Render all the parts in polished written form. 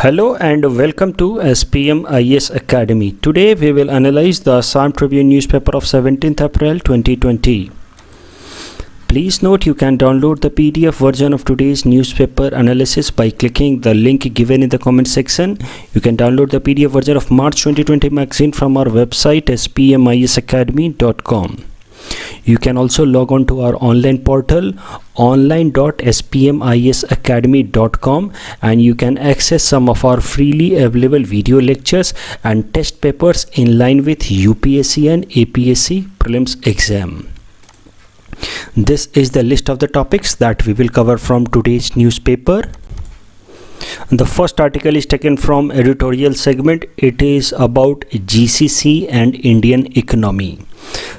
Hello and welcome to SPM IS Academy. Today we will analyze the Assam Tribune newspaper of 17th April 2020. Please note you can download the PDF version of today's newspaper analysis by clicking the link given in the comment section. You can download the PDF version of March 2020 magazine from our website spmisacademy.com. You can also log on to our online portal online.spmisacademy.com and you can access some of our freely available video lectures and test papers in line with UPSC and APSC prelims exam. This is the list of the topics that we will cover from today's newspaper. The first article is taken from editorial segment. It is about GCC and Indian economy.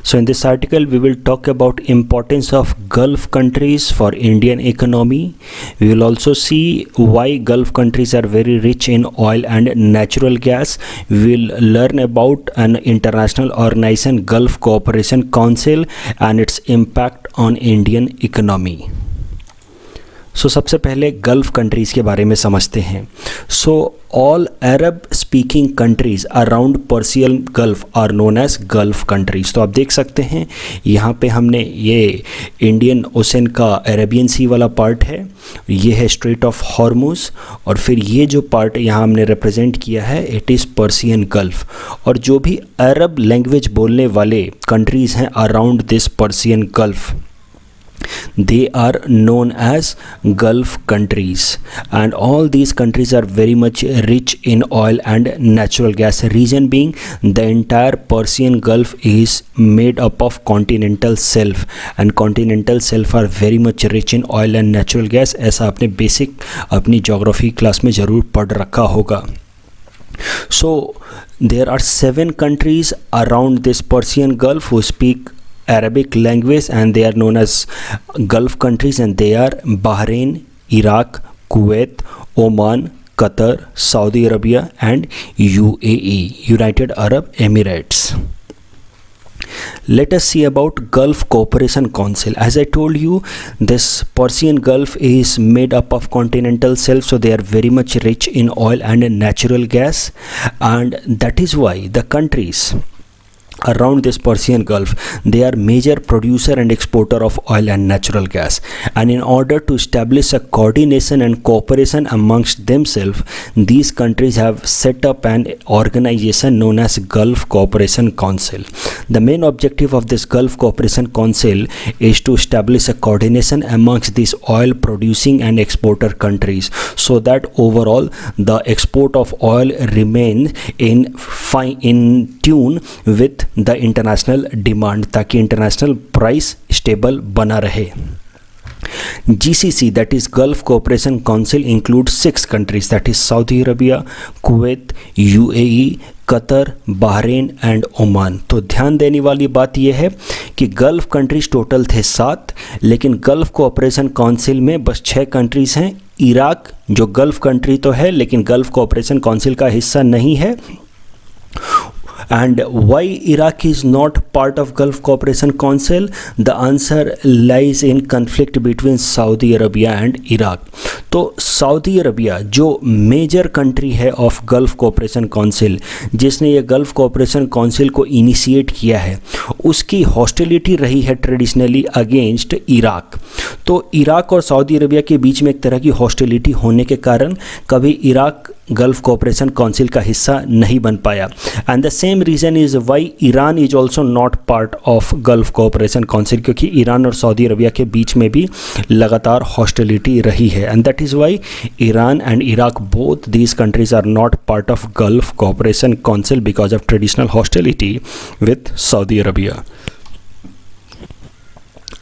So in this article we will talk about importance of Gulf countries for Indian economy. We will also see why Gulf countries are very rich in oil and natural gas. We will learn about an international organization, Gulf Cooperation Council, and its impact on Indian economy. सो सबसे पहले gulf countries के बारे में समझते हैं. So all Arab speaking countries around Persian Gulf are known as Gulf countries. तो आप देख सकते हैं यहाँ पे हमने ये इंडियन ओशन का अरेबियन सी वाला पार्ट है, ये है स्ट्रेट ऑफ हॉर्मुज़, और फिर ये जो पार्ट यहाँ हमने रिप्रेजेंट किया है इट इज़ पर्सियन गल्फ़. और जो भी अरब लैंग्वेज बोलने वाले कंट्रीज़ हैं around this Persian gulf, they are known as Gulf countries, and all these countries are very much rich in oil and natural gas. Reason being the entire Persian Gulf is made up of continental shelf, and continental shelf are very much rich in oil and natural gas. ऐसा आपने basic अपनी geography class में ज़रूर पढ़ रखा होगा. So there are 7 countries around this Persian Gulf who speak Arabic language and they are known as Gulf countries, and they are Bahrain, Iraq, Kuwait, Oman, Qatar, Saudi Arabia and UAE, United Arab Emirates. Let us see about Gulf Cooperation Council. As I told you, this Persian Gulf is made up of continental shelf, so they are very much rich in oil and natural gas, and that is why the countries around this Persian Gulf, they are major producer and exporter of oil and natural gas, and in order to establish a coordination and cooperation amongst themselves, these countries have set up an organization known as Gulf Cooperation Council. The main objective of this Gulf Cooperation Council is to establish a coordination amongst these oil producing and exporter countries, so that overall the export of oil remain in tune with the international demand, ताकि international price stable बना रहे. GCC, that is Gulf Cooperation Council, includes 6 countries, that is Saudi Arabia, Kuwait, UAE, Qatar, Bahrain and Oman. तो ध्यान देने वाली बात यह है कि गल्फ़ कंट्रीज़ टोटल थे 7, लेकिन गल्फ़ कोऑपरेशन काउंसिल में बस 6 कंट्रीज़ हैं. इराक जो गल्फ़ कंट्री तो है लेकिन गल्फ़ कोऑपरेशन काउंसिल का हिस्सा नहीं है. And why Iraq is not part of Gulf Cooperation Council? The answer lies in conflict between Saudi Arabia and Iraq. तो सऊदी अरबिया जो मेजर कंट्री है ऑफ गल्फ़ कोऑपरेशन काउंसिल, जिसने ये Gulf Cooperation council को initiate किया है, उसकी hostility रही है ट्रेडिशनली अगेंस्ट इराक. तो इराक और सऊदी अरबिया के बीच में एक तरह की हॉस्टिलिटी होने के कारण कभी इराक गल्फ़ कोऑपरेशन काउंसिल का हिस्सा नहीं बन पाया. And the same reason is why Iran is also not part of Gulf Cooperation Council, क्योंकि ईरान और सऊदी अरबिया के बीच में भी लगातार हॉस्टिलिटी रही है. And that is why Iran and Iraq, both these countries are not part of Gulf Cooperation Council because of traditional hostility with Saudi Arabia.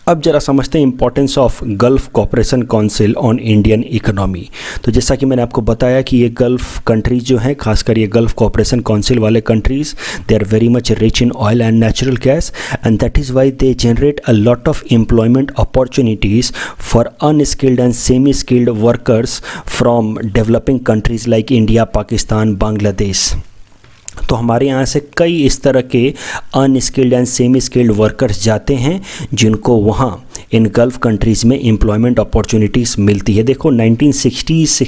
अब जरा समझते हैं importance of Gulf Cooperation Council on Indian economy. तो जैसा कि मैंने आपको बताया कि ये गल्फ़ कंट्रीज़ जो हैं, खासकर ये गल्फ़ कोऑपरेशन काउंसिल वाले countries, they are very much rich in oil and natural gas, and that is why they generate a lot of employment opportunities for unskilled and semi skilled workers from developing countries like India, Pakistan, Bangladesh. तो हमारे यहाँ से कई इस तरह के unskilled and semi skilled workers जाते हैं जिनको वहाँ इन गल्फ़ कंट्रीज़ में एम्प्लॉयमेंट अपॉर्चुनिटीज़ मिलती है. देखो 1960s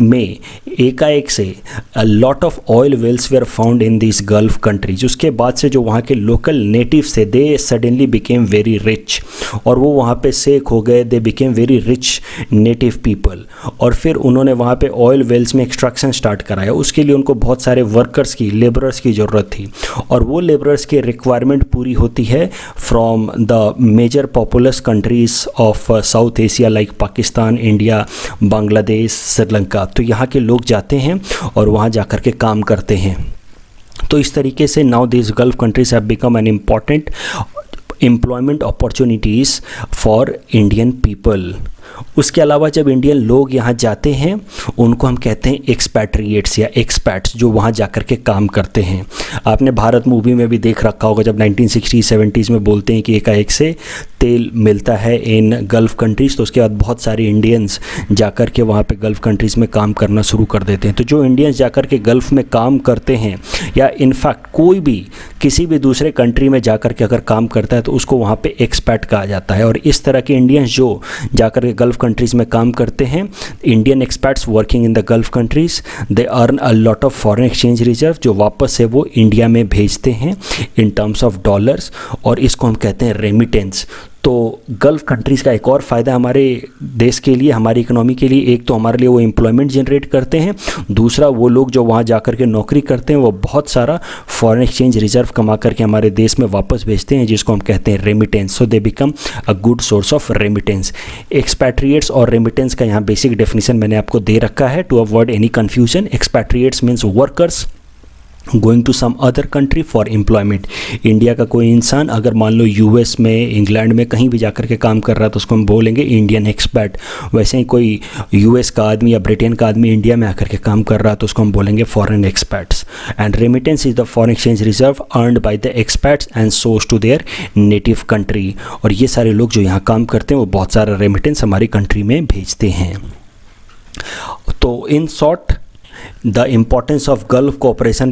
में एकाएक से lot of oil wells were found in this Gulf countries. उसके बाद से जो वहाँ के लोकल नेटिव्स थे they suddenly became very rich, और वो वहाँ पे सेक हो गए, they became very rich native people. और फिर उन्होंने वहाँ पे ऑयल वेल्स में एक्सट्रैक्शन स्टार्ट कराया। उसके लिए उनको बहुत सारे वर्कर्स की, लेबरर्स की ज़रूरत थी, और वो लेबरर्स की रिक्वायरमेंट पूरी होती है from the major populous countries of south Asia like Pakistan, India, Bangladesh, Sri Lanka. तो यहाँ के लोग जाते हैं और वहाँ जाकर के काम करते हैं। तो इस तरीके से now this Gulf countries have become an important employment opportunities for Indian people. उसके अलावा जब इंडियन लोग यहाँ जाते हैं उनको हम कहते हैं एक्सपैट्रिएट्स या एक्सपैट्स, जो वहाँ जाकर के काम करते हैं। आपने भारत मूवी में भी देख रखा होगा जब 1960-70s में बोलते हैं कि एकाएक से तेल मिलता है इन गल्फ़ कंट्रीज़, तो उसके बाद बहुत सारे इंडियंस जाकर के वहाँ पे गल्फ़ कंट्रीज़ में काम करना शुरू कर देते हैं। तो जो इंडियंस जाकर के गल्फ़ में काम करते हैं, या इनफैक्ट कोई भी किसी भी दूसरे कंट्री में जाकर के अगर काम करता है तो उसको वहाँ पे एक्सपैट कहा जाता है। और इस तरह के इंडियंस जो जाकर के गल्फ़ कंट्रीज़ में काम करते हैं, Indian expats working in the gulf countries, they earn a lot of foreign exchange reserve, जो वापस से वो इंडिया में भेजते हैं इन टर्म्स ऑफ डॉलर्स, और इसको हम कहते हैं रेमिटेंस। तो गल्फ़ कंट्रीज़ का एक और फ़ायदा हमारे देश के लिए, हमारी इकोनॉमी के लिए, एक तो हमारे लिए वो एम्प्लॉयमेंट जनरेट करते हैं, दूसरा वो लोग जो वहाँ जाकर के नौकरी करते हैं वो बहुत सारा फॉरेन एक्सचेंज रिजर्व कमा करके हमारे देश में वापस भेजते हैं, जिसको हम कहते हैं remittance. So they become a good source of remittance. Expatriates और रेमिटेंस का यहाँ बेसिक डेफिनेशन मैंने आपको दे रखा है to avoid any confusion. Expatriates means workers going to some other country for employment. India का कोई इंसान अगर मान लो यूएस में, इंग्लैंड में कहीं भी जाकर के काम कर रहा है तो उसको हम बोलेंगे इंडियन एक्सपैट। वैसे ही कोई यूएस का आदमी या ब्रिटेन का आदमी इंडिया में आकर के काम कर रहा है तो उसको हम बोलेंगे foreign expats. And remittance is the foreign exchange reserve earned by the expats and source to their native country. और ये सारे लोग जो यहाँ काम करते हैं वो बहुत सारा रेमिटेंस हमारी कंट्री में भेजते हैं। तो in short, the importance of Gulf Cooperation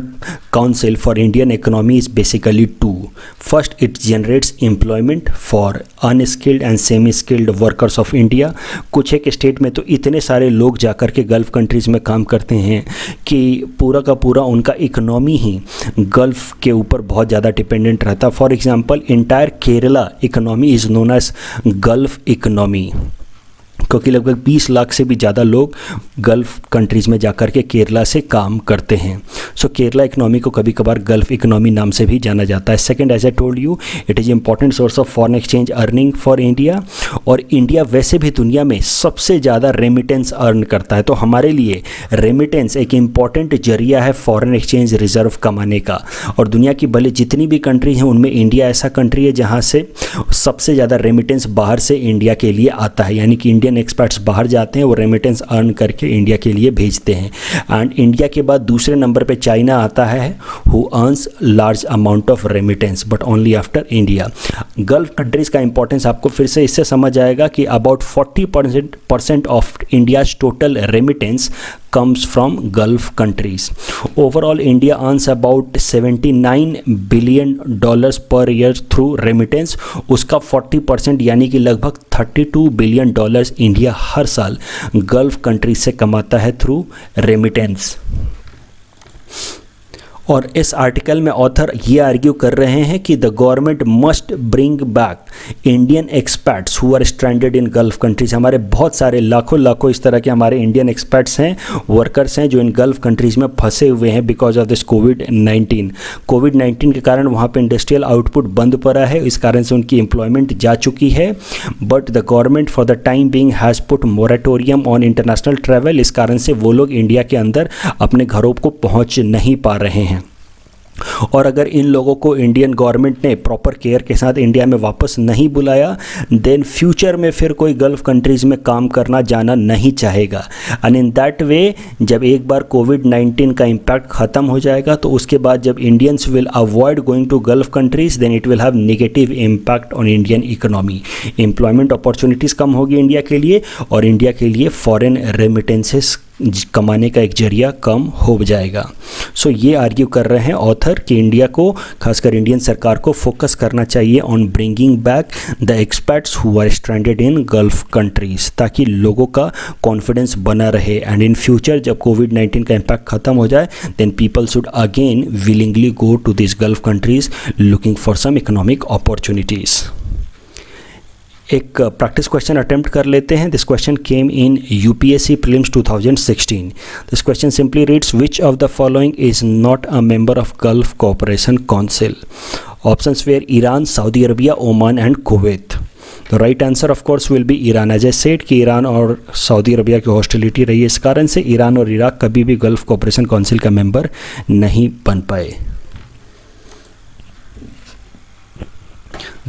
Council for Indian economy is basically two. First, it generates employment for unskilled and semi-skilled workers of India. कुछ एक स्टेट में तो इतने सारे लोग जाकर के गल्फ़ कंट्रीज़ में काम करते हैं कि पूरा का पूरा उनका इकोनॉमी ही गल्फ़ के ऊपर बहुत ज़्यादा डिपेंडेंट रहता। For example, entire Kerala economy is known as Gulf economy, क्योंकि लगभग 20 लाख से भी ज़्यादा लोग गल्फ़ कंट्रीज़ में जाकर के केरला से काम करते हैं। सो केरला इकनॉमी को कभी कभार गल्फ़ इकनॉमी नाम से भी जाना जाता है। Second, as I told you, it is important source of foreign exchange earning for India. और इंडिया वैसे भी दुनिया में सबसे ज़्यादा रेमिटेंस अर्न करता है, तो हमारे लिए रेमिटेंस एक इम्पॉर्टेंट जरिया है फॉरेन एक्सचेंज रिजर्व कमाने का। और दुनिया की भले जितनी भी कंट्री हैं उनमें इंडिया ऐसा कंट्री है जहाँ से सबसे ज़्यादा रेमिटेंस बाहर से इंडिया के लिए आता है, यानी कि इंडियन एक्सपर्ट्स बाहर जाते हैं, वो रेमिटेंस अर्न करके इंडिया के लिए भेजते हैं। एंड इंडिया के बाद दूसरे नंबर पे चाइना आता है, who earns large amount of remittance, but only after India. Gulf countries का इंपॉर्टेंस आपको फिर से इससे समझ आएगा कि about 40% of India's total remittance comes from Gulf countries. Overall, India earns about $79 billion per year through remittance. उसका 40% यानी कि लगभग $32 बिलियन इंडिया हर साल गल्फ कंट्रीज से कमाता है थ्रू रेमिटेंस। और इस आर्टिकल में ऑथर ये आर्ग्यू कर रहे हैं कि the government must bring back Indian experts who are stranded in Gulf countries. हमारे बहुत सारे लाखों इस तरह के हमारे इंडियन एक्सपर्ट्स हैं, वर्कर्स हैं जो इन गल्फ कंट्रीज में फंसे हुए हैं बिकॉज ऑफ दिस कोविड-19 के कारण वहाँ पे इंडस्ट्रियल आउटपुट बंद पड़ा है, इस कारण से उनकी एम्प्लॉयमेंट जा चुकी है। But the government for the time being has put moratorium on international travel, इस कारण से वो लोग इंडिया के अंदर अपने घरों को पहुँच नहीं पा रहे हैं। और अगर इन लोगों को इंडियन गवर्नमेंट ने प्रॉपर केयर के साथ इंडिया में वापस नहीं बुलाया, देन फ्यूचर में फिर कोई गल्फ कंट्रीज़ में काम करना जाना नहीं चाहेगा। एंड इन दैट वे जब एक बार कोविड-19 का इम्पैक्ट ख़त्म हो जाएगा तो उसके बाद जब Indians will avoid going to Gulf countries, then it will have negative impact on Indian economy. Employment opportunities कम होगी इंडिया के लिए, और इंडिया के लिए फॉरेन रेमिटेंसेस कमाने का एक जरिया कम हो जाएगा। सो ये आर्ग्यू कर रहे हैं ऑथर कि इंडिया को, खासकर इंडियन सरकार को फोकस करना चाहिए on bringing back the experts who are stranded in Gulf countries, ताकि लोगों का कॉन्फिडेंस बना रहे एंड इन फ्यूचर जब कोविड-19 का इम्पैक्ट ख़त्म हो जाए then people should again willingly go to this Gulf countries looking for some economic opportunities. एक प्रैक्टिस क्वेश्चन अटेम्प्ट कर लेते हैं। This question came in UPSC prelims 2016। This question simply reads which of the following is not a member of Gulf Cooperation Council. Options were Iran, Saudi Arabia, Oman and Kuwait. The right answer of course will be Iran. As I said कि Iran और Saudi Arabia की hostility रही है, इस कारण से Iran और Iraq कभी भी गल्फ कोऑपरेशन काउंसिल का मेंबर नहीं बन पाए।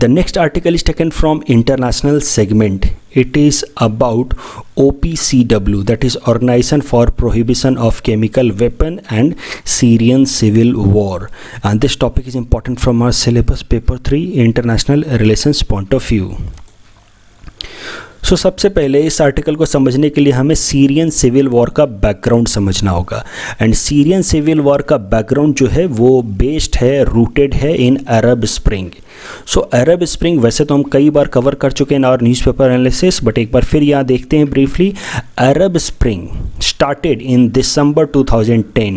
The next article is taken from international segment. It is about OPCW, that is Organization for Prohibition of Chemical Weapon and Syrian Civil War. And this topic is important from our syllabus paper 3 international relations point of view. सबसे पहले इस article को समझने के लिए हमें Syrian civil war का background समझना होगा। एंड सीरियन सिविल वॉर का बैकग्राउंड जो है वो बेस्ड है, रूटेड है इन अरब स्प्रिंग। अरब स्प्रिंग वैसे तो हम कई बार कवर कर चुके हैं और न्यूज़पेपर एनालिसिस, बट एक बार फिर यहाँ देखते हैं briefly. Arab spring started in December 2010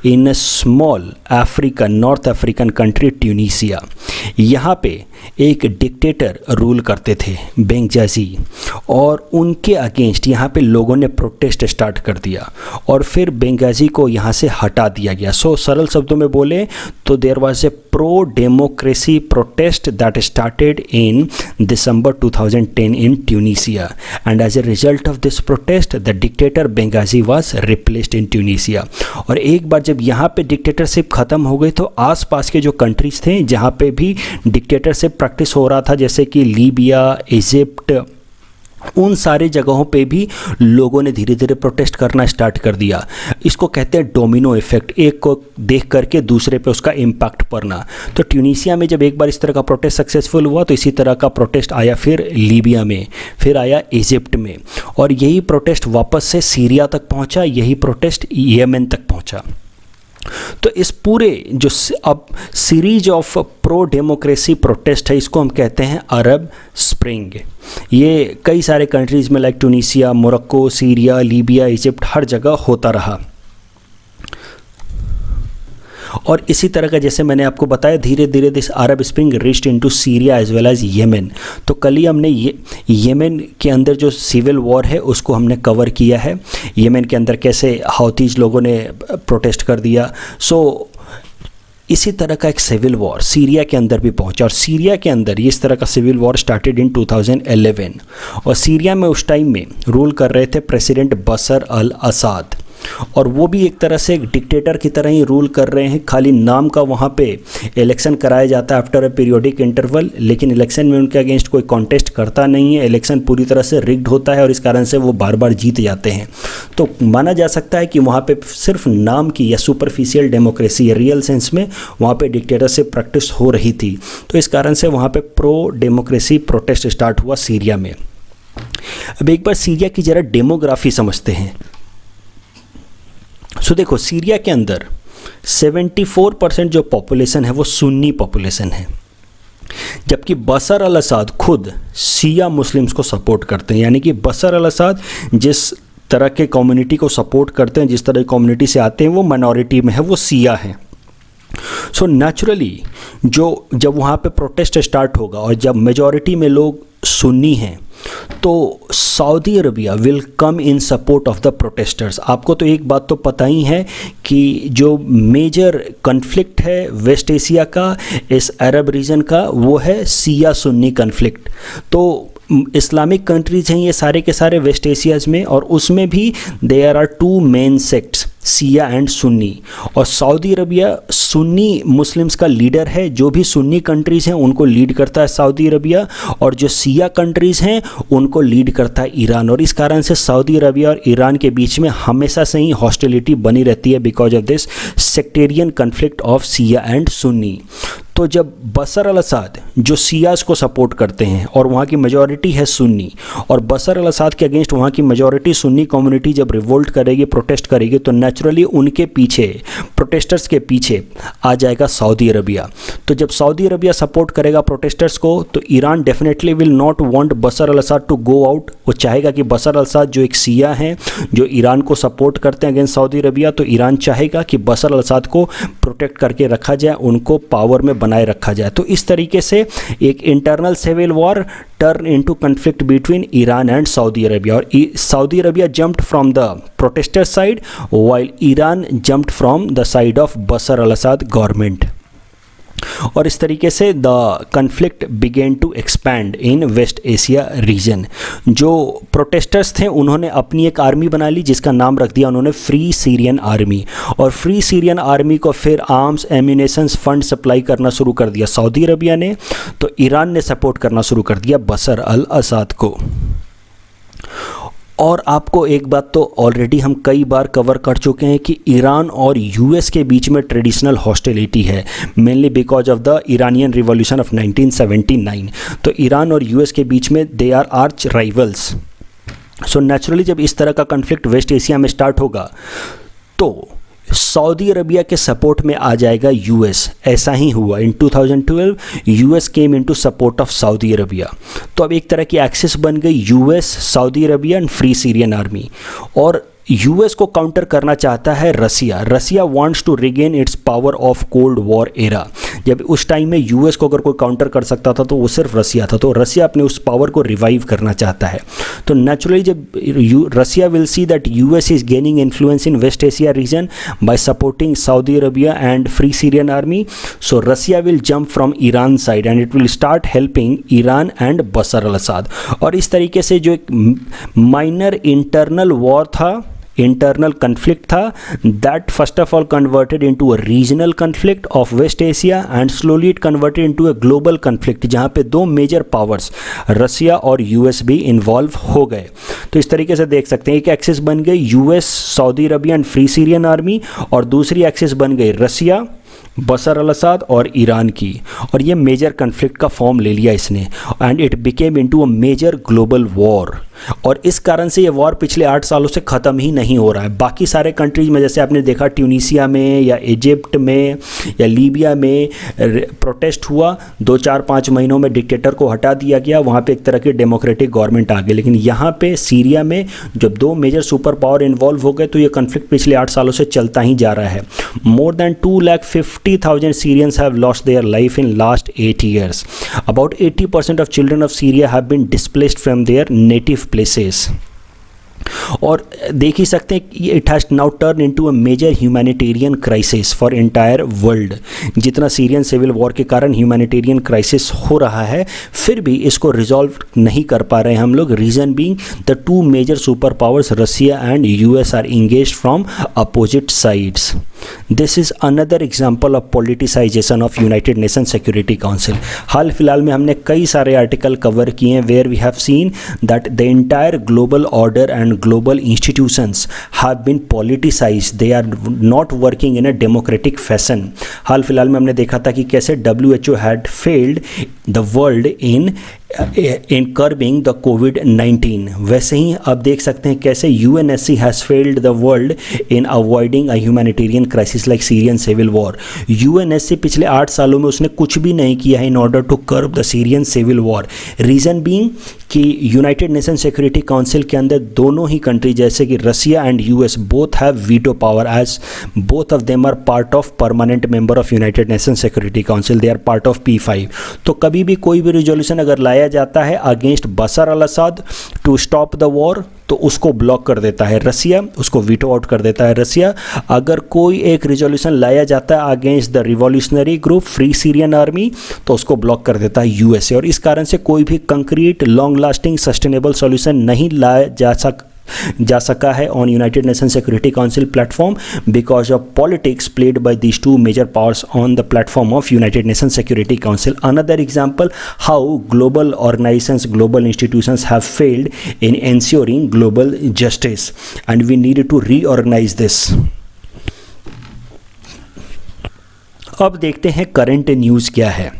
in a small African, North African country Tunisia. यहाँ पे एक डिक्टेटर रूल करते थे बेंगजाजी, और उनके अगेंस्ट यहाँ पे लोगों ने प्रोटेस्ट स्टार्ट कर दिया और फिर बेंगाजी को यहाँ से हटा दिया गया। सरल शब्दों में बोले तो there was a pro democracy protest that started in December 2010 in Tunisia, and as a result of this protest the dictator Benghazi was replaced in Tunisia। और एक बार जब यहाँ पे डिक्टेटरशिप ख़त्म हो गई तो आसपास के जो कंट्रीज़ थे जहाँ पे भी डिक्टेटरशिप प्रैक्टिस हो रहा था, जैसे कि लीबिया, इजिप्ट, उन सारे जगहों पे भी लोगों ने धीरे धीरे प्रोटेस्ट करना स्टार्ट कर दिया। इसको कहते हैं डोमिनो इफेक्ट, एक को देख करके दूसरे पे उसका इम्पैक्ट पड़ना। तो ट्यूनीसिया में जब एक बार इस तरह का प्रोटेस्ट सक्सेसफुल हुआ तो इसी तरह का प्रोटेस्ट आया फिर लीबिया में, फिर आया इजिप्ट में, और यही प्रोटेस्ट वापस से सीरिया तक पहुंचा, यही प्रोटेस्ट येमेन तक पहुंचा। तो इस पूरे जो अब series of pro democracy protest है, इसको हम कहते हैं अरब स्प्रिंग। ये कई सारे कंट्रीज़ में like Tunisia, Morocco, Syria, Libya, Egypt, हर जगह होता रहा। और इसी तरह का जैसे मैंने आपको बताया धीरे धीरे this Arab Spring reached into Syria as well as Yemen. तो कल ही हमने येमेन के अंदर जो सिविल वॉर है उसको हमने कवर किया है, येमेन के अंदर कैसे हाउथीज लोगों ने प्रोटेस्ट कर दिया। इसी तरह का एक सिविल वॉर सीरिया के अंदर भी पहुंचा, और सीरिया के अंदर इस तरह का सिविल वॉर स्टार्टेड इन 2011। और सीरिया में उस टाइम में रूल कर रहे थे प्रेसिडेंट बशर अल असाद, और वो भी एक तरह से एक डिक्टेटर की तरह ही रूल कर रहे हैं। खाली नाम का वहाँ पे इलेक्शन कराया जाता है आफ्टर अ पीरियोडिक इंटरवल, लेकिन इलेक्शन में उनके अगेंस्ट कोई कॉन्टेस्ट करता नहीं है। इलेक्शन पूरी तरह से रिग्ड होता है और इस कारण से वो बार बार जीत जाते हैं। तो माना जा सकता है कि वहाँ पे सिर्फ नाम की या सुपरफिशियल डेमोक्रेसी, रियल सेंस में वहाँ पे डिक्टेटरशिप प्रैक्टिस हो रही थी। तो इस कारण से वहाँ पे प्रो डेमोक्रेसी प्रोटेस्ट स्टार्ट हुआ सीरिया में। अब एक बार सीरिया की ज़रा डेमोग्राफी समझते हैं। देखो सीरिया के अंदर 74% जो पॉपुलेशन है वो सुन्नी पॉपुलेशन है, जबकि बशर अल असाद खुद शिया मुस्लिम्स को सपोर्ट करते हैं। यानी कि बशर अल असाद जिस तरह के कम्युनिटी को सपोर्ट करते हैं, जिस तरह की कम्युनिटी से आते हैं, वो माइनॉरिटी में है, वो शिया हैं। नेचुरली जब वहाँ पे प्रोटेस्ट स्टार्ट होगा और जब मेजॉरिटी में लोग सुन्नी हैं तो Saudi Arabia will come in support of the protesters. आपको तो एक बात तो पता ही है कि जो मेजर कन्फ्लिक्ट है वेस्ट एशिया का, इस अरब रीजन का, वो है शिया सुन्नी कन्फ्लिक्ट। तो इस्लामिक कंट्रीज़ हैं ये सारे के सारे वेस्ट एशियाज़ में, और उसमें भी there are two main sects, Shia and Sunni. और सऊदी अरबिया सुन्नी मुस्लिम्स का लीडर है, जो भी सुन्नी कंट्रीज़ हैं उनको लीड करता है सऊदी अरबिया, और जो शिया कंट्रीज़ हैं उनको लीड करता है ईरान। और इस कारण से सऊदी अरबिया और ईरान के बीच में हमेशा से ही हॉस्टिलिटी बनी रहती है because of this sectarian conflict of Shia and Sunni. तो जब बशर अल असद जो सियास को सपोर्ट करते हैं और वहाँ की मेजॉरिटी है सुन्नी, और बशर अल असद के अगेंस्ट वहाँ की मेजॉरिटी सुन्नी कम्युनिटी जब रिवोल्ट करेगी, प्रोटेस्ट करेगी, तो नेचुरली उनके पीछे, प्रोटेस्टर्स के पीछे आ जाएगा सऊदी अरबिया। तो जब सऊदी अरबिया सपोर्ट करेगा प्रोटेस्टर्स को, तो Iran definitely will not want Bashar al Assad to go out. वो चाहेगा कि बशर अल असद जो एक सिया हैं, जो ईरान को सपोर्ट करते हैं अगेंस्ट सऊदी अरबिया, तो ईरान चाहेगा कि बशर अल असद को प्रोटेक्ट करके रखा जाए, उनको पावर में बनाए रखा जाए। तो इस तरीके से एक internal civil war turn into conflict between Iran and Saudi Arabia, और Saudi Arabia jumped from the protester side while Iran jumped from the side of Bashar al Assad government. और इस तरीके से the conflict began to expand in West Asia region. जो protesters थे उन्होंने अपनी एक आर्मी बना ली जिसका नाम रख दिया उन्होंने फ्री सीरियन आर्मी, और फ्री सीरियन आर्मी को फिर आर्म्स, एम्यूनेशंस, फंड सप्लाई करना शुरू कर दिया सऊदी अरबिया ने। तो ईरान ने सपोर्ट करना शुरू कर दिया बशर अल असद को। और आपको एक बात तो ऑलरेडी हम कई बार कवर कर चुके हैं कि ईरान और यूएस के बीच में ट्रेडिशनल हॉस्टिलिटी है, mainly because of the Iranian revolution of 1979। तो ईरान और यूएस के बीच में they are arch rivals. So naturally जब इस तरह का कॉन्फ्लिक्ट वेस्ट एशिया में स्टार्ट होगा तो सऊदी अरबिया के सपोर्ट में आ जाएगा यूएस। ऐसा ही हुआ in 2012 US came into support of Saudi Arabia. तो अब एक तरह की एक्सिस बन गई US, Saudi Arabia and Free Syrian Army. और यूएस को काउंटर करना चाहता है Russia. Russia wants to regain its power of Cold War era. जब उस टाइम में यूएस को अगर कोई काउंटर कर सकता था तो वो सिर्फ रसिया था, तो रसिया अपने उस पावर को रिवाइव करना चाहता है। तो नेचुरली जब Russia will see that US is gaining influence in West Asia region by supporting Saudi Arabia and Free Syrian Army, so Russia will jump from Iran side and it will start helping Iran and Bashar al Assad. और इस तरीके से जो एक minor internal war था, internal conflict था, that first of all converted into a regional conflict of West Asia and slowly it converted into a global conflict जहां पे दो मेजर पावर्स रसिया और यूएस भी इन्वॉल्व हो गए। तो इस तरीके से देख सकते हैं एक एक्सिस बन गई US, Saudi Arabia and Free Syrian Army, और दूसरी एक्सिस बन गई रसिया, बशर अल असद और ईरान की, और ये मेजर कन्फ्लिक्ट का फॉर्म ले लिया इसने and it became into a major global war. और इस कारण से ये वॉर पिछले 8 सालों से ख़त्म ही नहीं हो रहा है। बाकी सारे कंट्रीज में जैसे आपने देखा ट्यूनीसिया में या इजिप्ट में या लीबिया में प्रोटेस्ट हुआ, 2-4-5 महीनों में डिक्टेटर को हटा दिया गया, वहाँ पे एक तरह की डेमोक्रेटिक गवर्नमेंट आ गई। लेकिन यहाँ पे सीरिया में जब 2 मेजर सुपर पावर इन्वॉल्व हो गए तो ये कन्फ्लिक्ट पिछले 8 सालों से चलता ही जा रहा है। More than 250,000 Syrians have lost their life in last 8 years. About 80% of children of Syria have been displaced from their native places. और देख ही सकते हैं it has now turn into a major humanitarian crisis for entire world. जितना Syrian civil war के कारण humanitarian crisis हो रहा है, फिर भी इसको रिजॉल्व नहीं कर पा रहे हैं हम लोग। Reason being the 2 major super powers Russia and US are engaged from opposite sides. This is another example of politicisation of United Nation Security Council. हाल फिलहाल में हमने कई सारे आर्टिकल कवर किए हैं where we have seen that the entire global order and global institutions have been politicized. They are not working in a democratic fashion. हाल फिलहाल में हमने देखा था कि कैसे WHO had failed the world in curbing the COVID-19. वैसे ही अब देख सकते हैं कैसे UNSC has failed the world in avoiding a humanitarian crisis like Syrian civil war. UNSC पिछले 8 सालों में उसने कुछ भी नहीं किया है in order to curb the Syrian civil war. Reason being कि यूनाइटेड नेशन सिक्योरिटी काउंसिल के अंदर दोनों ही कंट्री जैसे कि Russia and US both have veto power as both of them are part of permanent member of United Nation Security Council, they are part of P5। तो कभी भी कोई भी रिजोल्यूशन अगर लाया जाता है against Bashar al Assad to stop the war तो उसको ब्लॉक कर देता है रसिया, उसको वीटो आउट कर देता है रसिया। अगर कोई एक रिजोल्यूशन लाया जाता है against the revolutionary group free Syrian army तो उसको ब्लॉक कर देता है यूएसए। और इस कारण से कोई भी concrete long lasting sustainable solution नहीं लाया जा सका है on United Nation Security Council platform because of politics played by these 2 major powers on the platform of United Nation Security Council. Another example how global organisations, global institutions have failed in ensuring global justice and we needed to reorganize this. अब देखते हैं current news क्या है।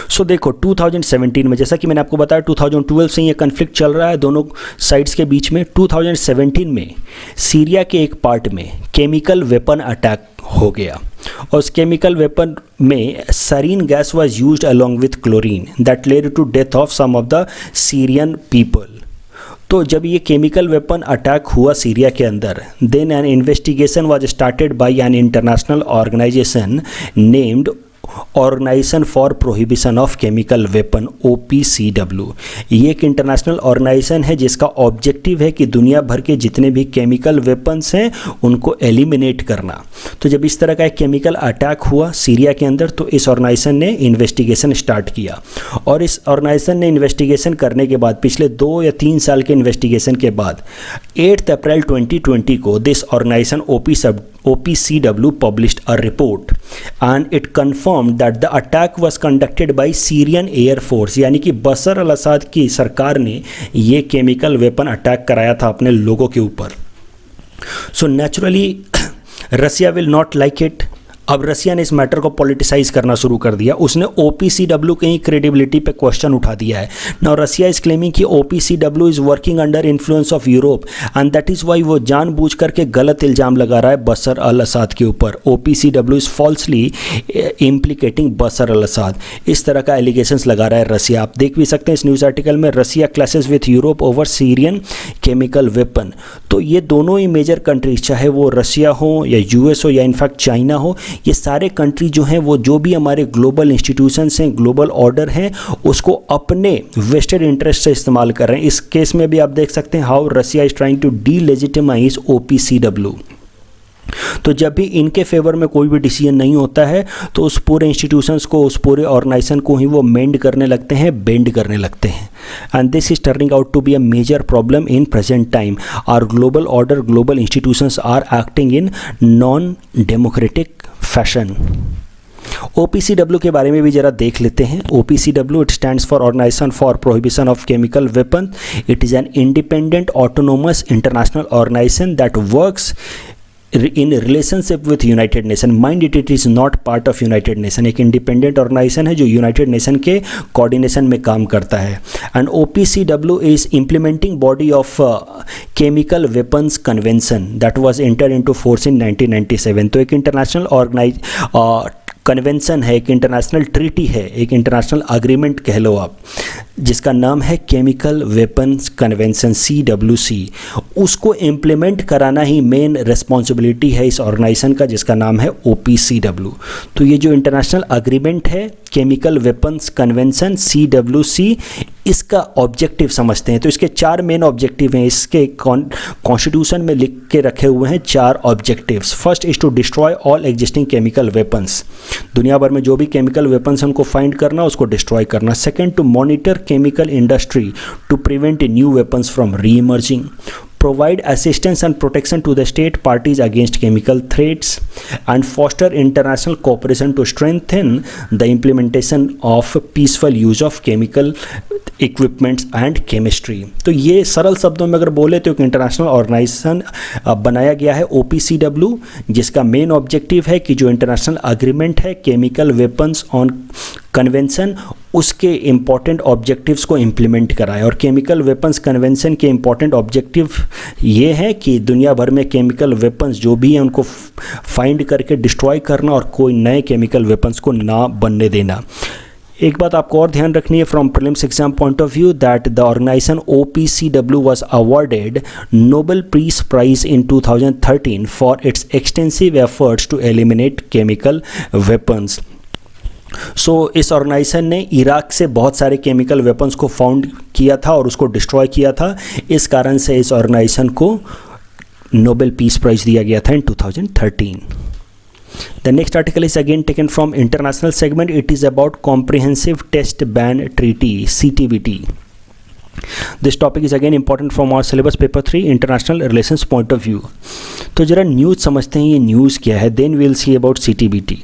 सो देखो 2017 में, जैसा कि मैंने आपको बताया 2012 से ये कन्फ्लिक्ट चल रहा है दोनों साइड्स के बीच में। 2017 में सीरिया के एक पार्ट में केमिकल वेपन अटैक हो गया और उस केमिकल वेपन में sarin gas was used along with chlorine that led to death of some of the Syrian people. तो जब ये केमिकल वेपन अटैक हुआ सीरिया के अंदर, then an investigation was started by an international organisation named Organisation for prohibition of chemical Weapon OPCW। ये एक international organisation है जिसका ऑब्जेक्टिव है कि दुनिया भर के जितने भी केमिकल वेपन्स हैं उनको एलिमिनेट करना। तो जब इस तरह का एक केमिकल अटैक हुआ सीरिया के अंदर तो इस ऑर्गेनाइजेशन ने इन्वेस्टिगेशन स्टार्ट किया और इस ऑर्गेनाइजेशन ने इन्वेस्टिगेशन करने के बाद पिछले 2 या 3 साल के इन्वेस्टिगेशन के बाद 8 अप्रैल 2020 को this organisation OPCW published a report and it confirmed that the attack was conducted by Syrian Air Force, यानी कि बशर अल असद की सरकार ने ये केमिकल वेपन अटैक कराया था अपने लोगों के ऊपर। So naturally Russia will not like it. अब रसिया ने इस मैटर को पॉलिटिसाइज करना शुरू कर दिया। उसने OPCW की क्रेडिबिलिटी पे क्वेश्चन उठा दिया है। नाउ रसिया इज क्लेमिंग कि OPCW is working under influence of Europe and that is why वो जानबूझ करके गलत इल्जाम लगा रहा है बशर अल असद के ऊपर। OPCW is falsely इम्प्लीकेटिंग Bashar al Asad, इस तरह का एलिगेशंस लगा रहा है रसिया। आप देख भी सकते हैं इस न्यूज़ आर्टिकल में, Russia clashes with Europe over Syrian chemical weapon. तो ये दोनों ही मेजर कंट्रीज, चाहे वो रसिया हो या US हो या इनफैक्ट चाइना हो, ये सारे कंट्री जो हैं वो जो भी हमारे ग्लोबल इंस्टीट्यूशंस हैं, ग्लोबल ऑर्डर हैं, उसको अपने वेस्टेड इंटरेस्ट से इस्तेमाल कर रहे हैं। इस केस में भी आप देख सकते हैं how Russia is trying to delegitimise OPCW। तो जब भी इनके फेवर में कोई भी डिसीजन नहीं होता है तो उस पूरे इंस्टीट्यूशंस को, उस पूरे ऑर्गेनाइजेशन को ही वो मेंड करने लगते हैं, बेंड करने लगते हैं। And this is turning out to be a major problem in present time. Our global order, global institutions are acting in non democratic fashion. OPCW के बारे में भी जरा देख लेते हैं। OPCW it stands for organisation for prohibition of chemical weapon. It is an independent autonomous international organisation that works in relationship with United Nation। Mind it is not part of United Nation। एक independent organisation है जो United nation के coordination में काम करता है। And OPCW is implementing body of chemical weapons convention that was entered into force in 1997। तो एक इंटरनेशनल कन्वेंशन है, एक इंटरनेशनल ट्रीटी है, एक इंटरनेशनल अग्रीमेंट कह लो आप, जिसका नाम है केमिकल वेपन्स कन्वेंशन CWC। उसको इम्प्लीमेंट कराना ही मेन रिस्पॉन्सिबिलिटी है इस ऑर्गेनाइजेशन का जिसका नाम है OPCW। तो ये जो इंटरनेशनल अग्रीमेंट है केमिकल वेपन्स कन्वेंशन CWC, इसका ऑब्जेक्टिव समझते हैं। तो इसके 4 मेन ऑब्जेक्टिव हैं, इसके कॉन्स्टिट्यूशन में लिख के रखे हुए हैं 4 objectives. First is to destroy all existing chemical weapons. दुनिया भर में जो भी केमिकल वेपन्स हैं उनको फाइंड करना, उसको डिस्ट्रॉय करना। Second, to monitor chemical industry to prevent new weapons from re-emerging, provide assistance and protection to the state parties against chemical threats, and foster international cooperation to strengthen the implementation of peaceful use of chemical equipments and chemistry। तो ये सरल शब्दों में अगर बोले तो एक international organisation बनाया गया है OPCW, जिसका मेन ऑब्जेक्टिव है कि जो इंटरनेशनल अग्रीमेंट है केमिकल वेपन्स ऑन कन्वेंशन, उसके इम्पॉर्टेंट ऑब्जेक्टिव्स को इम्प्लीमेंट कराए। और केमिकल वेपन्स कन्वेंशन के इम्पॉर्टेंट ऑब्जेक्टिव ये है कि दुनिया भर में केमिकल वेपन्स जो भी हैं उनको फाइंड करके डिस्ट्रॉय करना और कोई नए केमिकल वेपन्स को ना बनने देना। एक बात आपको और ध्यान रखनी है from prelims exam point of view, that the organisation OPCW was awarded Nobel peace prize in 2013 for its extensive efforts to eliminate chemical weapons. So इस ऑर्गेनाइजेशन ने इराक से बहुत सारे केमिकल वेपन्स को फाउंड किया था और उसको डिस्ट्रॉय किया था। इस कारण से इस ऑर्गेनाइजेशन को नोबेल पीस प्राइज दिया गया था इन 2013। The next article is again taken from international segment. It is about Comprehensive Test Ban Treaty CTBT. This topic is again important from our syllabus paper 3 international relations point of view. तो जरा news समझते हैं ये news क्या है, then will see about CTBT।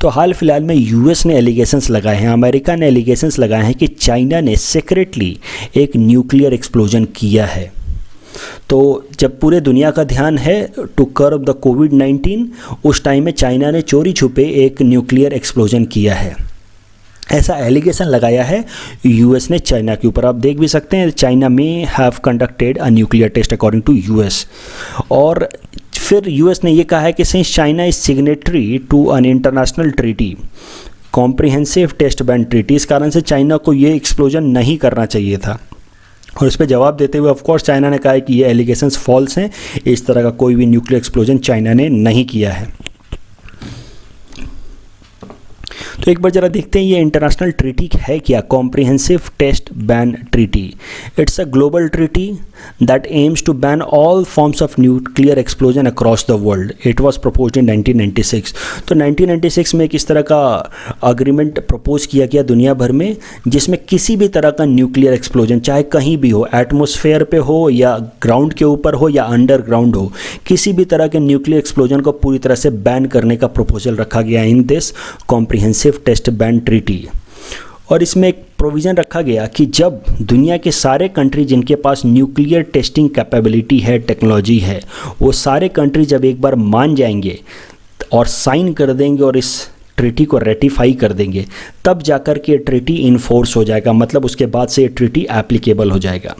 तो हाल फिलहाल में US ने एलिगेशंस लगाए हैं, अमेरिका ने एलिगेशंस लगाए हैं कि चाइना ने सीक्रेटली एक न्यूक्लियर एक्सप्लोजन किया है। तो जब पूरे दुनिया का ध्यान है टू कर्ब द कोविड-19, उस टाइम में चाइना ने चोरी छुपे एक न्यूक्लियर एक्सप्लोजन किया है, ऐसा एलिगेशन लगाया है यूएस ने चाइना के ऊपर। आप देख भी सकते हैं चाइना में have conducted a nuclear test according to US. और फिर यूएस ने ये कहा है कि since China is signatory to an international treaty comprehensive test ban treaty, इस कारण से चाइना को ये एक्सप्लोजन नहीं करना चाहिए था। और इस पर जवाब देते हुए ऑफ कोर्स चाइना ने कहा है कि ये एलिगेशंस फॉल्स हैं, इस तरह का कोई भी न्यूक्लियर एक्सप्लोजन चाइना ने नहीं किया है। तो एक बार जरा देखते हैं ये इंटरनेशनल ट्रीटी है क्या, comprehensive test ban treaty. It's a global treaty that aims to ban all forms of nuclear explosion across the world. It was proposed in 1996. तो 1996 में किस तरह का अग्रीमेंट प्रपोज किया गया दुनिया भर में, जिसमें किसी भी तरह का न्यूक्लियर एक्सप्लोजन चाहे कहीं भी हो, एटमॉस्फेयर पे हो या ग्राउंड के ऊपर हो या अंडरग्राउंड हो, किसी भी तरह के न्यूक्लियर एक्सप्लोजन को पूरी तरह से बैन करने का प्रपोजल रखा गया in this comprehensive test ban treaty. और इसमें एक प्रोविज़न रखा गया कि जब दुनिया के सारे कंट्री जिनके पास न्यूक्लियर टेस्टिंग कैपेबिलिटी है, टेक्नोलॉजी है, वो सारे कंट्री जब एक बार मान जाएंगे और साइन कर देंगे और इस ट्रीटी को रेटिफाई कर देंगे, तब जाकर के ये ट्रीटी इन्फोर्स हो जाएगा, मतलब उसके बाद से ये ट्रीटी एप्लीकेबल हो जाएगा।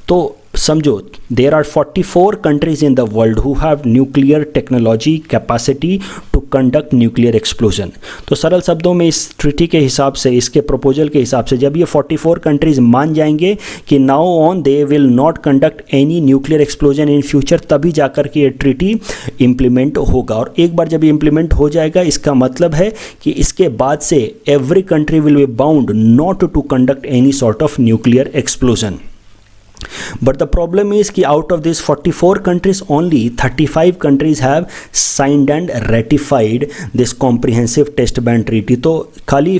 तो समझो there are 44 countries in the world who have nuclear technology capacity to conduct nuclear explosion. तो सरल शब्दों में इस ट्रीटी के हिसाब से, इसके प्रपोजल के हिसाब से, जब ये 44 कंट्रीज मान जाएंगे कि now on they will not conduct any nuclear explosion in future, तभी जाकर के ये ट्रीटी इम्प्लीमेंट होगा। और एक बार जब इम्प्लीमेंट हो जाएगा, इसका मतलब है कि इसके बाद से every country will be bound not to conduct any sort of nuclear explosion. But the problem is कि out of these 44 countries only 35 countries have signed and ratified this comprehensive test ban treaty। तो खाली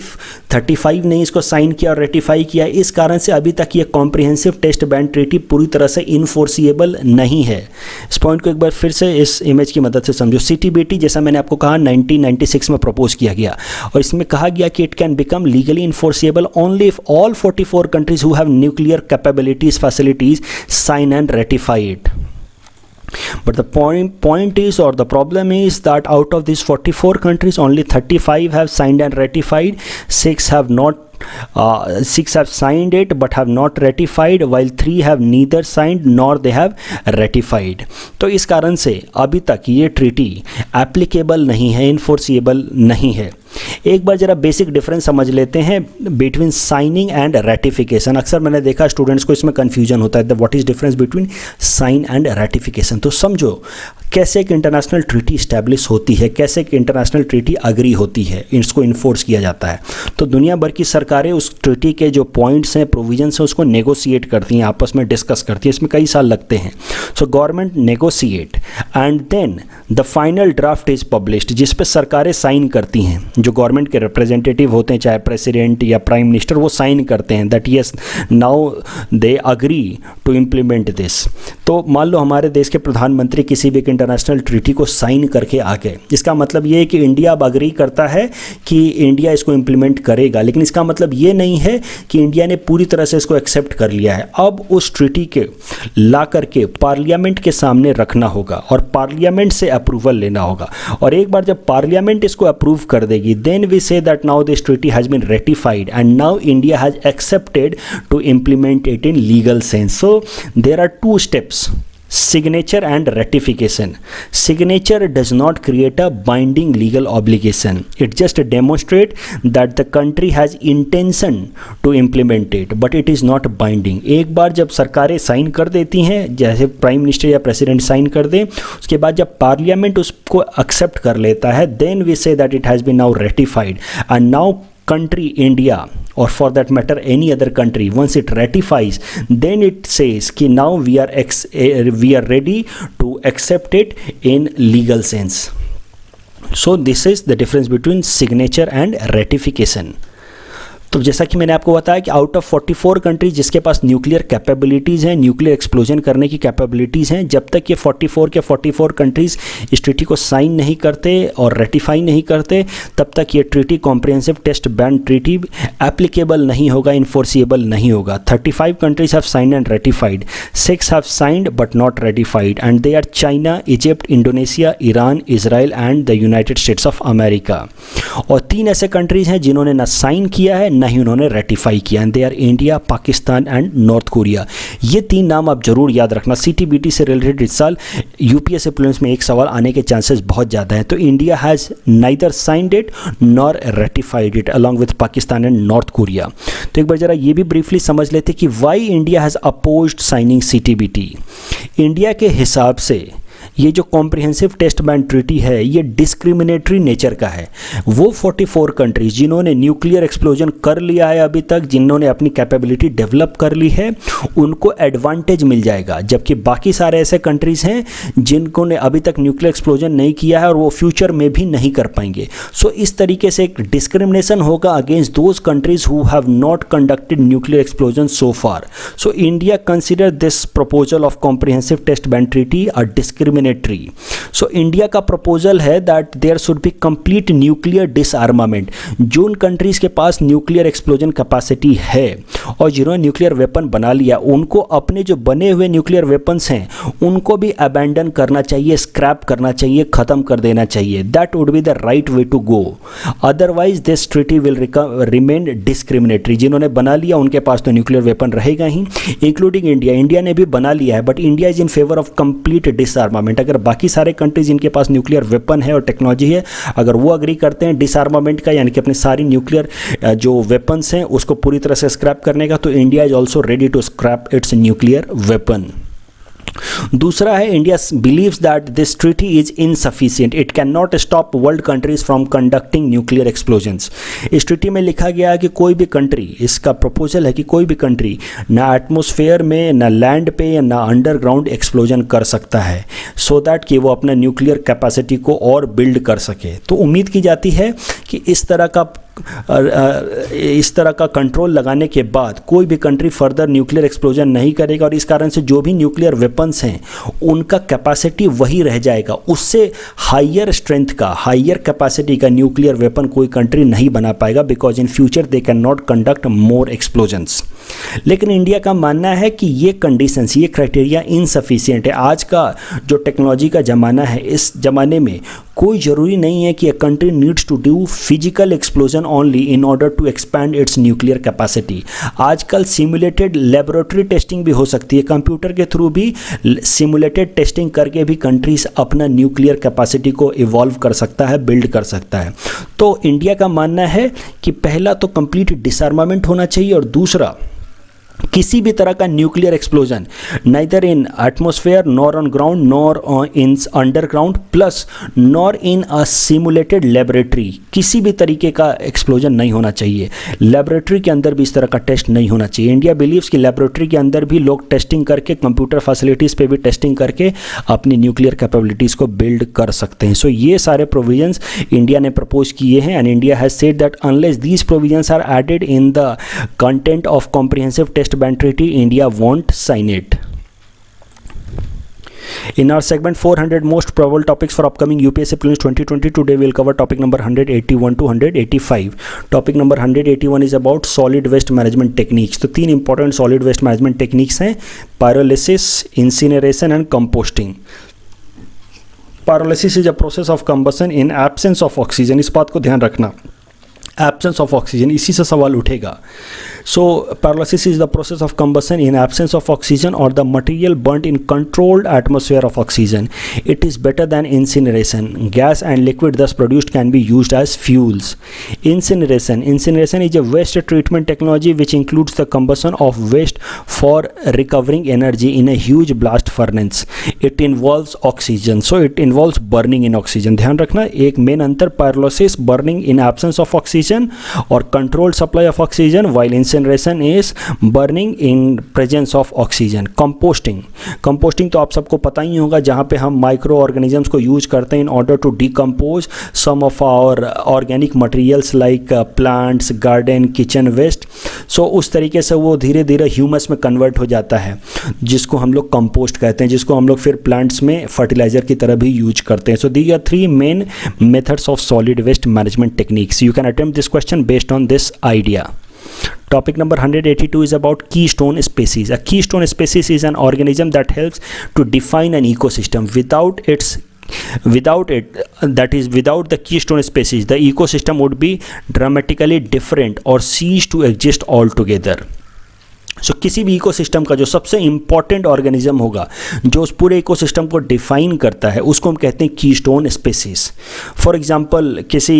35 ने इसको sign किया और ratify किया, इस कारण से अभी तक ये कॉम्प्रिहेंसिव टेस्ट बैन ट्रीटी पूरी तरह से इनफोर्सिएबल नहीं है। इस पॉइंट को एक बार फिर से इस इमेज की मदद से समझो। CTBT जैसा मैंने आपको कहा 1996 में प्रपोज किया गया, और इसमें कहा गया कि it can become legally enforceable only if all 44 countries who have nuclear capabilities facilities sign and ratify it. But the point is, or the problem is that out of these 44 countries only 35 have signed and ratified, 6 have signed it but have not ratified, while 3 have neither signed nor they have ratified। तो इस कारण से अभी तक ये treaty applicable नहीं है, enforceable नहीं है। एक बार जरा बेसिक डिफरेंस समझ लेते हैं बिटवीन साइनिंग एंड रेटिफिकेशन। अक्सर मैंने देखा स्टूडेंट्स को इसमें कन्फ्यूजन होता है, what is difference between sign and ratification. तो समझो कैसे एक इंटरनेशनल ट्रीटी इस्टेब्लिश होती है, कैसे एक इंटरनेशनल ट्रीटी अग्री होती है, इसको इन्फोर्स किया जाता है। तो दुनिया भर की सरकारें उस ट्रीटी के जो पॉइंट्स हैं, प्रोविजंस हैं, उसको नेगोशिएट करती हैं, आपस में डिस्कस करती हैं। इसमें कई साल लगते हैं। So government negotiate and then the final draft is published, जिस पे सरकारें साइन करती हैं। जो गवर्नमेंट के रिप्रेजेंटेटिव होते हैं, चाहे प्रेसिडेंट या प्राइम मिनिस्टर, वो साइन करते हैं that yes now they agree to implement this. तो मान लो हमारे देश के प्रधानमंत्री किसी भी इंटरनेशनल ट्रीटी को साइन करके आ गए, इसका मतलब ये है कि इंडिया अब अग्री करता है कि इंडिया इसको इम्प्लीमेंट करेगा, लेकिन इसका मतलब ये नहीं है कि इंडिया ने पूरी तरह से इसको एक्सेप्ट कर लिया है। अब उस ट्रीटी के ला करके पार्लियामेंट के सामने रखना होगा और पार्लियामेंट से अप्रूवल लेना होगा, और एक बार जब पार्लियामेंट इसको अप्रूव कर देगी, then we say that now this treaty has been ratified and now India has accepted to implement it in legal sense. So there are 2 steps, signature and ratification. Signature does not create a binding legal obligation. It just demonstrates that the country has intention to implement it, but it is not binding. एक बार जब सरकारें sign कर देती हैं, जैसे prime minister या president sign कर दें, उसके बाद जब पार्लियामेंट उसको एक्सेप्ट कर लेता है, then we say that it has been now ratified, and now country India, or for that matter any other country, once it ratifies, then it says कि now we are ready to accept it in legal sense. So this is the difference between signature and ratification. तो जैसा कि मैंने आपको बताया कि out of 44 countries जिसके पास nuclear capabilities हैं, न्यूक्लियर एक्सप्लोजन करने की कैपेबिलिटीज़ हैं, जब तक ये 44 के 44 कंट्रीज़ इस ट्रीटी को साइन नहीं करते और रेटिफाई नहीं करते, तब तक ये treaty comprehensive test ban treaty applicable नहीं होगा, इन्फोर्सिएबल नहीं होगा। 35 countries have signed and ratified, 6 have signed but not ratified and they are China, Egypt, Indonesia, Iran, Israel and the United States of America. और 3 ऐसे countries हैं जिन्होंने ना sign किया है ना ही उन्होंने रेटिफाई किया, and they R India, Pakistan and north Korea. ये 3 नाम आप जरूर याद रखना। सीटीबीटी से रिलेटेड इस साल यूपीएससी प्रीलिम्स में एक सवाल आने के चांसेस बहुत ज़्यादा हैं। तो India has neither signed it nor ratified it along with Pakistan and north Korea. तो एक बार जरा ये भी ब्रीफली समझ लेते कि why India has opposed signing CTBT. India के हिसाब से ये जो कॉम्प्रिहेंसिव टेस्ट बैन ट्रीटी है ये डिस्क्रिमिनेटरी नेचर का है। वो 44 कंट्रीज जिन्होंने न्यूक्लियर एक्सप्लोजन कर लिया है अभी तक, जिन्होंने अपनी कैपेबिलिटी डेवलप कर ली है, उनको एडवांटेज मिल जाएगा, जबकि बाकी सारे ऐसे कंट्रीज़ हैं जिनको ने अभी तक न्यूक्लियर एक्सप्लोजन नहीं किया है और वो फ्यूचर में भी नहीं कर पाएंगे। सो इस तरीके से एक डिस्क्रिमिनेशन होगा against those countries who have not conducted nuclear explosion so far. So India consider this proposal of comprehensive test ban treaty a discriminatory. So इंडिया का प्रपोजल है that there should be complete nuclear disarmament. जो उन countries के पास nuclear explosion capacity है और जिन्होंने nuclear weapon बना लिया, उनको अपने जो बने हुए न्यूक्लियर वेपन्स हैं उनको भी अबैंडन करना चाहिए, स्क्रैप करना चाहिए, खत्म कर देना चाहिए। That would be the right way to go. Otherwise this treaty will remain discriminatory. जिन्होंने बना लिया उनके पास तो न्यूक्लियर वेपन रहेगा ही, इंक्लूडिंग इंडिया। इंडिया ने भी बना लिया है, but India is in favour of complete डिसआर्मामेंट। अगर बाकी सारे कंट्रीज जिनके पास न्यूक्लियर वेपन है और टेक्नोलॉजी है, अगर वो अग्री करते हैं डिसआर्मामेंट का, यानी कि अपने सारी न्यूक्लियर जो वेपन्स हैं उसको पूरी तरह से स्क्रैप करने का, तो India is also ready to scrap its nuclear weapon. दूसरा है, India believes that this treaty is insufficient, it can not stop world countries from conducting nuclear explosions. इस ट्रीटी में लिखा गया है कि कोई भी कंट्री, इसका प्रपोजल है कि कोई भी कंट्री ना एटमॉस्फेयर में, ना लैंड पे या ना अंडरग्राउंड एक्सप्लोजन कर सकता है, सो दैट कि वो अपना न्यूक्लियर कैपेसिटी को और बिल्ड कर सके। तो उम्मीद की जाती है कि इस तरह का कंट्रोल लगाने के बाद कोई भी कंट्री फर्दर न्यूक्लियर एक्सप्लोजन नहीं करेगा, और इस कारण से जो भी न्यूक्लियर वेपन्स हैं उनका कैपेसिटी वही रह जाएगा। उससे हायर स्ट्रेंथ का, हायर कैपेसिटी का न्यूक्लियर वेपन कोई कंट्री नहीं बना पाएगा, because in future they can not conduct more explosions. लेकिन इंडिया का मानना है कि ये कंडीशंस, ये क्राइटेरिया इनसफिशिएंट है। आज का जो टेक्नोलॉजी का ज़माना है, इस ज़माने में कोई ज़रूरी नहीं है कि a country needs to do physical explosion only in order to expand its nuclear capacity. आजकल सिमुलेटेड लेबोरेटरी टेस्टिंग भी हो सकती है, कंप्यूटर के थ्रू भी सिमुलेटेड टेस्टिंग करके भी कंट्रीज अपना न्यूक्लियर कैपेसिटी को इवॉल्व कर सकता है, बिल्ड कर सकता है। तो इंडिया का मानना है कि पहला तो कंप्लीट डिसआर्मामेंट होना चाहिए, और दूसरा किसी भी तरह का nuclear explosion neither in atmosphere nor on ground nor in underground plus nor in a simulated laboratory, किसी भी तरीके का एक्सप्लोजन नहीं होना चाहिए। लेबोरेटरी के अंदर भी इस तरह का टेस्ट नहीं होना चाहिए। इंडिया बिलीव्स कि लेबोरेटरी के अंदर भी लोग टेस्टिंग करके, कंप्यूटर फैसिलिटीज़ पे भी टेस्टिंग करके अपनी न्यूक्लियर कैपेबिलिटीज़ को बिल्ड कर सकते हैं। सो ये सारे प्रोविजंस इंडिया ने प्रपोज किए हैं, and India has said that unless these provisions are added in the content of comprehensive test ban treaty, India won't sign it. In our segment 400 most probable topics for upcoming UPSC prelims 2020, today we will cover topic number 181 to 185. Topic number 181 is about solid waste management techniques. तो 3 important solid waste management techniques हैं, pyrolysis, incineration and composting. Pyrolysis is a process of combustion in absence of oxygen. इस बात को ध्यान रखना, absence of oxygen, इसी से सवाल उठेगा। सो pyrolysis is the process of combustion in absence of oxygen or the material burnt in controlled atmosphere of oxygen. It is better than incineration. Gas and liquid thus produced can be used as fuels. Incineration is a waste treatment technology which includes the combustion of waste for recovering energy in a huge blast furnace. It involves oxygen, so it involves burning in oxygen. ध्यान रखना, एक main अंतर pyrolysis, burning in absence of oxygen, oxygen or controlled supply of oxygen, while incineration is burning in presence of oxygen. Composting तो आप सबको पता ही होगा, जहाँ पे हम माइक्रो ऑर्गेनिजम्स को यूज करते हैं in order to decompose some of our organic materials like plants, garden, kitchen waste. So उस तरीके से वो धीरे धीरे ह्यूमस में कन्वर्ट हो जाता है, जिसको हम लोग कंपोस्ट कहते हैं, जिसको हम लोग फिर प्लांट्स में फर्टिलाइजर की तरह भी यूज करते हैं. So these are 3 main methods of solid waste management techniques. You can attempt this question based on this idea. Topic number 182 is about keystone species. A keystone species is an organism that helps to define an ecosystem. Without it, that is without the keystone species, the ecosystem would be dramatically different or cease to exist altogether. सो किसी भी ecosystem का जो सबसे important organism होगा, जो उस पूरे ecosystem को डिफाइन करता है, उसको हम कहते हैं कीस्टोन स्पीसीज. फॉर एग्जांपल किसी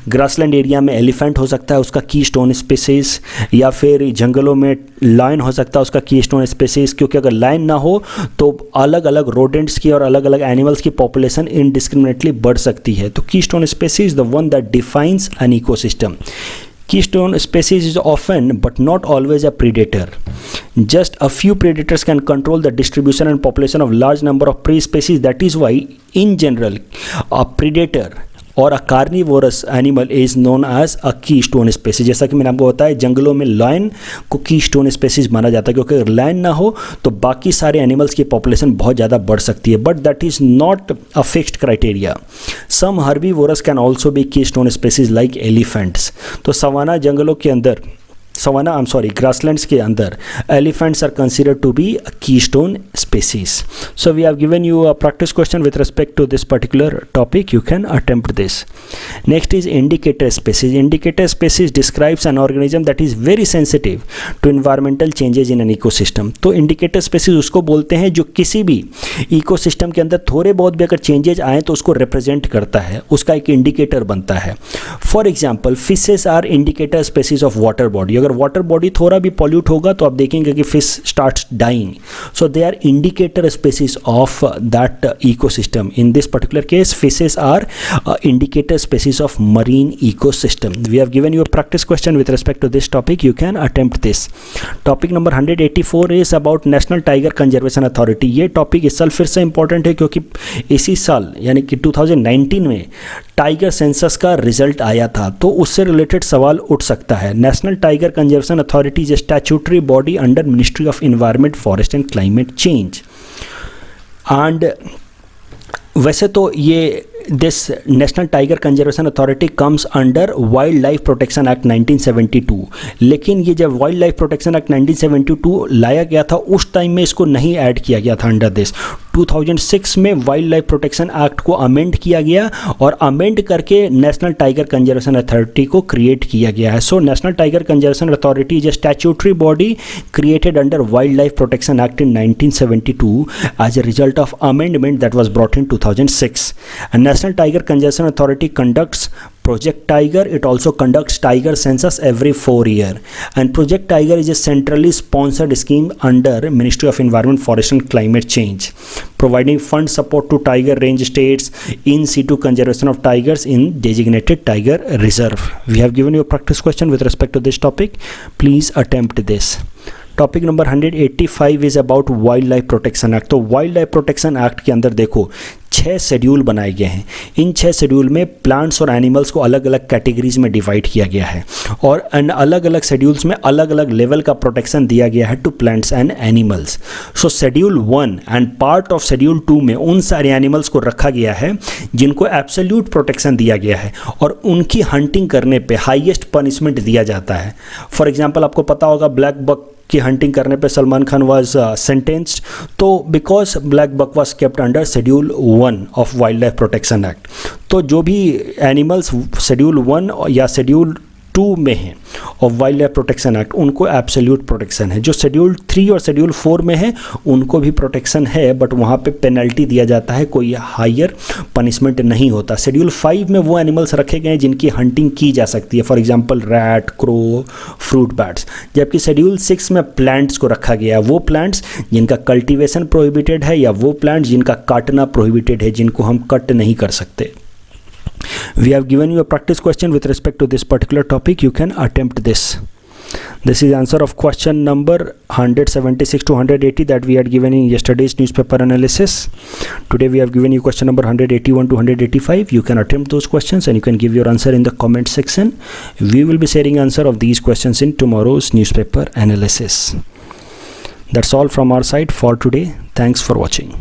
ग्रासलैंड एरिया में एलिफेंट हो सकता है, उसका कीस्टोन स्पीसीज, या फिर जंगलों में लायन हो सकता है, उसका कीस्टोन स्पीसीज, क्योंकि अगर लायन ना हो तो अलग अलग रोडेंट्स की और अलग अलग एनिमल्स की पॉपुलेशन इनडिस्क्रिमिनेटली बढ़ सकती है. तो keystone species the one that defines an ecosystem. Keystone species is often but not always a predator. Just a few predators can control the distribution and population of large number of prey species. That is why in general a predator और a carnivorous animal is known as a keystone species. जैसा कि मैंने आपको बताया, जंगलों में lion को keystone species माना जाता है, क्योंकि अगर लायन ना हो तो बाकी सारे एनिमल्स की पॉपुलेशन बहुत ज़्यादा बढ़ सकती है. But that is not a fixed criteria. Some herbivores can also be keystone species like elephants. तो सवाना जंगलों के अंदर, grasslands के अंदर elephants are considered to be a keystone species. So we have given you a practice question with respect to this particular topic. You can attempt this. Next is indicator species. Indicator species describes an organism that is very sensitive to environmental changes in an ecosystem. तो indicator species उसको बोलते हैं जो किसी भी ecosystem के अंदर थोड़े बहुत भी अगर changes आए तो उसको represent करता है, उसका एक indicator बनता है. For example, fishes are indicator species of water body. अगर वाटर बॉडी थोड़ा भी पॉल्यूट होगा तो आप देखेंगे कि fish starts dying. So they are indicator species of that ecosystem. In this particular case fishes are indicator species of marine ecosystem. We have given you a practice question with respect to this topic. You can attempt this. Topic number 184 is about national tiger conservation authority. ये topic इस साल फिर से important है, क्योंकि इसी साल यानी कि 2019 में टाइगर सेंसस का रिजल्ट आया था, तो उससे रिलेटेड सवाल उठ सकता है. National tiger conservation authority is a statutory body under ministry of environment, forest and climate change. And वैसे तो ये this national tiger conservation authority comes under wildlife protection act 1972. लेकिन ये जब वाइल्ड लाइफ प्रोटेक्शन एक्ट 1972 लाया गया था, उस टाइम में इसको नहीं ऐड किया गया था अंडर दिस. 2006 में वाइल्ड लाइफ प्रोटेक्शन एक्ट को अमेंड किया गया और अमेंड करके नेशनल टाइगर कंजर्वेशन अथॉरिटी को क्रिएट किया गया है. So national tiger conservation authority is a statutory body created under wildlife protection act in 1972 as a result of amendment that was brought in 2006. And National Tiger Conservation Authority conducts Project Tiger. It also conducts tiger census every 4 years. And Project Tiger is a centrally sponsored scheme under Ministry of Environment, Forest and Climate Change, providing fund support to tiger range states in situ conservation of tigers in designated tiger reserve. We have given you a practice question with respect to this topic. Please attempt this. Topic number 185 is about wild life protection act. तो wild life protection act के अंदर देखो 6 schedule बनाए गए हैं. इन 6 schedule में plants और animals को अलग अलग कैटेगरीज में डिवाइड किया गया है, और इन अलग अलग शेड्यूल्स में अलग अलग लेवल का प्रोटेक्शन दिया गया है to plants and animals. So schedule 1 and part of schedule 2 में उन सारे एनिमल्स को रखा गया है जिनको एब्सोल्यूट प्रोटेक्शन दिया गया है, और उनकी हंटिंग करने पे हाईएस्ट पनिशमेंट दिया जाता है. फॉर एग्जांपल आपको पता होगा ब्लैक बक की हंटिंग करने पे सलमान खान वाज सेंटेंस्ड, तो because black buck was kept under schedule 1 of wildlife protection act. तो जो भी एनिमल्स शेड्यूल 1 या शेड्यूल 2 में हैं of wildlife protection act, उनको एब्सोल्यूट प्रोटेक्शन है. जो शेड्यूल 3 और शेड्यूल 4 में है उनको भी प्रोटेक्शन है, बट वहाँ पे पेनल्टी दिया जाता है, कोई हायर पनिशमेंट नहीं होता. शेड्यूल 5 में वो एनिमल्स रखे गए हैं जिनकी हंटिंग की जा सकती है, for example rat, crow, fruit bats. जबकि शेड्यूल 6 में प्लांट्स को रखा गया है, वो प्लांट्स जिनका कल्टिवेशन प्रोहिबिटेड है या वो प्लांट्स जिनका काटना प्रोहिबिटेड है, जिनको हम कट नहीं कर सकते. We have given you a practice question with respect to this particular topic. You can attempt this. This is answer of question number 176 to 180 that we had given in yesterday's newspaper analysis. Today we have given you question number 181 to 185. You can attempt those questions and you can give your answer in the comment section. We will be sharing answer of these questions in tomorrow's newspaper analysis. That's all from our side for today. Thanks for watching.